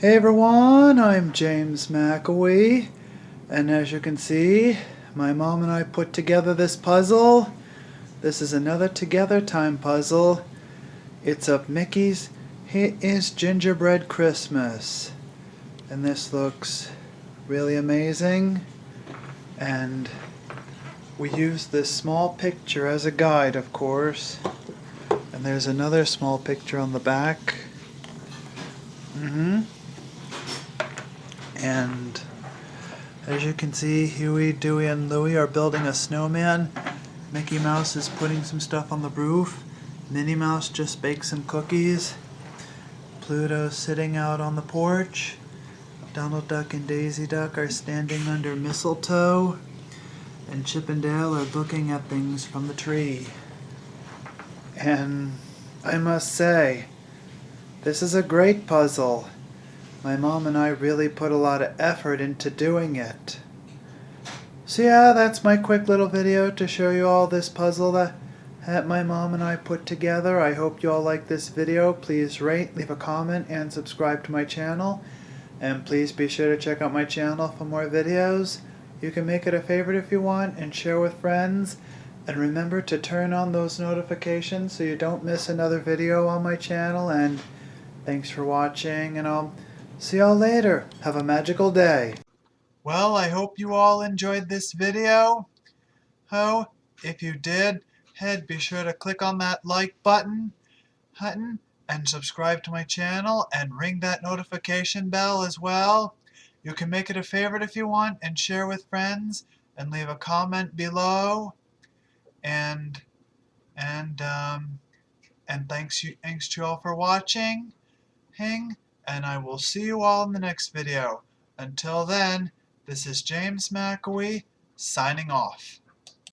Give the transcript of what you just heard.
Hey everyone, I'm James McIlwee, and as you can see, my mom and I put together this puzzle. This is another Together Time puzzle. It's of Mickey's It is Gingerbread Christmas. And this looks really amazing. And we used this small picture as a guide, of course. And there's another small picture on the back. And as you can see, Huey, Dewey, and Louie are building a snowman. Mickey Mouse is putting some stuff on the roof. Minnie Mouse just baked some cookies. Pluto's sitting out on the porch. Donald Duck and Daisy Duck are standing under mistletoe. And Chip and Dale are looking at things from the tree. And I must say, this is a great puzzle. My mom and I really put a lot of effort into doing it. So yeah, that's my quick little video to show you all this puzzle that my mom and I put together. I hope you all like this video. Please rate, leave a comment, and subscribe to my channel. And please be sure to check out my channel for more videos. You can make it a favorite if you want and share with friends. And remember to turn on those notifications so you don't miss another video on my channel. And thanks for watching, and I'll see y'all later. Have a magical day. Well, I hope you all enjoyed this video. If you did, be sure to click on that like button and subscribe to my channel and ring that notification bell as well. You can make it a favorite if you want and share with friends and leave a comment below. And thanks to you all for watching. And I will see you all in the next video. Until then, this is James McIlwee signing off.